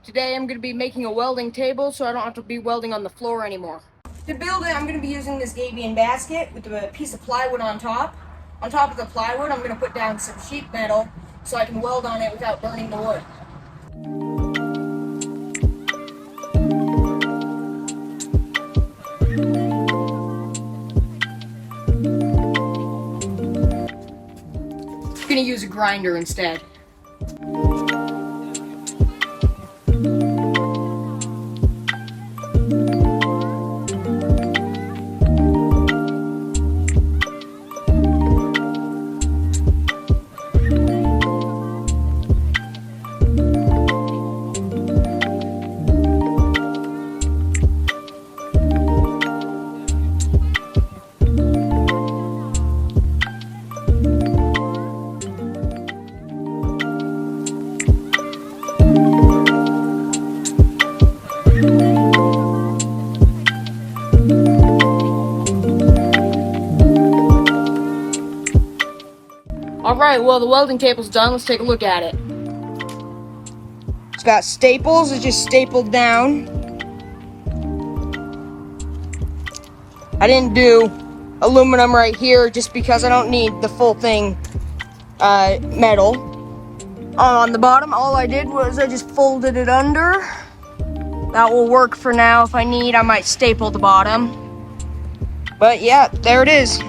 Today I'm going to be making a welding table so I don't have to be welding on the floor anymore. To build it, I'm going to be using this Gabion basket with a piece of plywood on top. On top of the plywood, I'm going to put down some sheet metal so I can weld on it without burning the wood. I'm going to use a grinder instead. Alright, well the welding table's done. Let's take a look at it. It's got staples, it's just stapled down. I didn't do aluminum right here just because I don't need the full thing metal. On the bottom, all I did was I just folded it under. That will work for now. If I need, I might staple the bottom. But yeah, there it is.